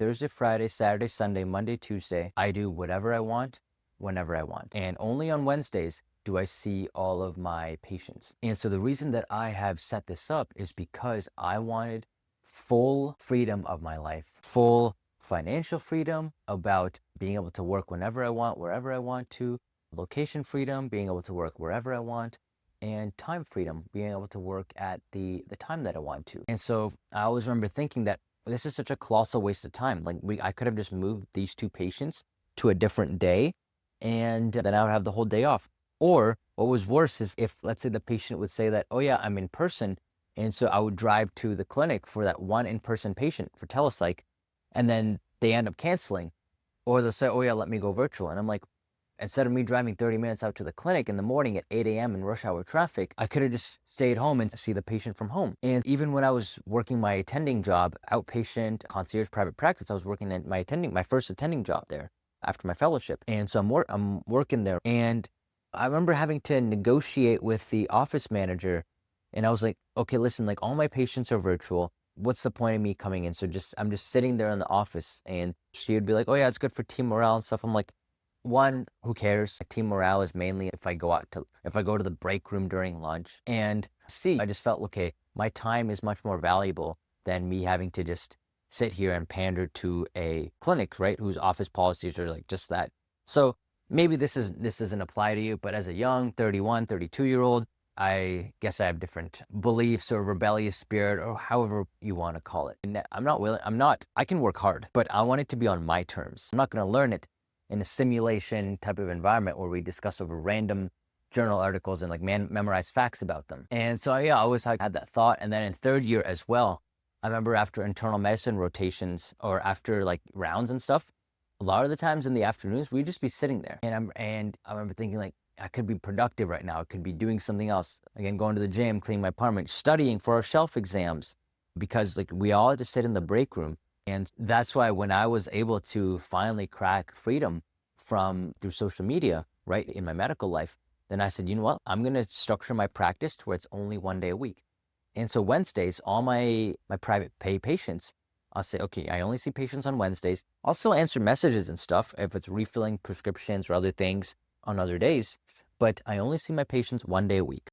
Thursday, Friday, Saturday, Sunday, Monday, Tuesday, I do whatever I want, whenever I want. And only on Wednesdays do I see all of my patients. And so the reason that I have set this up is because I wanted full freedom of my life, full financial freedom about being able to work whenever I want, wherever I want to, location freedom, being able to work wherever I want, and time freedom, being able to work at the time that I want to. And so I always remember thinking that this is such a colossal waste of time. Like I could have just moved these two patients to a different day and then I would have the whole day off. Or what was worse is if, let's say, the patient would say that, oh yeah, I'm in person. And so I would drive to the clinic for that one in-person patient for telepsych, and then they end up canceling. Or they'll say, oh yeah, let me go virtual. And I'm like, instead of me driving 30 minutes out to the clinic in the morning at 8 a.m. in rush hour traffic, I could have just stayed home and see the patient from home. And even when I was working my attending job, outpatient concierge private practice, I was working at my first attending job there after my fellowship. And so I'm working there. And I remember having to negotiate with the office manager. And I was like, okay, listen, like all my patients are virtual. What's the point of me coming in? So I'm just sitting there in the office, and she would be like, oh yeah, it's good for team morale and stuff. I'm like, one, who cares? Team morale is mainly if I go to the break room during lunch. And C, I just felt, okay, my time is much more valuable than me having to just sit here and pander to a clinic, right? Whose office policies are like just that. So maybe this doesn't apply to you, but as a young 31, 32-year-old, I guess I have different beliefs or rebellious spirit or however you want to call it. And I can work hard, but I want it to be on my terms. I'm not going to learn it in a simulation type of environment where we discuss over random journal articles and like memorize facts about them. And so yeah, I always had that thought. And then in third year as well, I remember after internal medicine rotations or after like rounds and stuff, a lot of the times in the afternoons, we'd just be sitting there. And I remember thinking like, I could be productive right now. I could be doing something else. Again, going to the gym, cleaning my apartment, studying for our shelf exams, because like we all had to sit in the break room. And that's why when I was able to finally crack freedom through social media, right, in my medical life, then I said, you know what, I'm going to structure my practice to where it's only one day a week. And so Wednesdays, all my private pay patients, I'll say, okay, I only see patients on Wednesdays. I'll still answer messages and stuff if it's refilling prescriptions or other things on other days, but I only see my patients one day a week.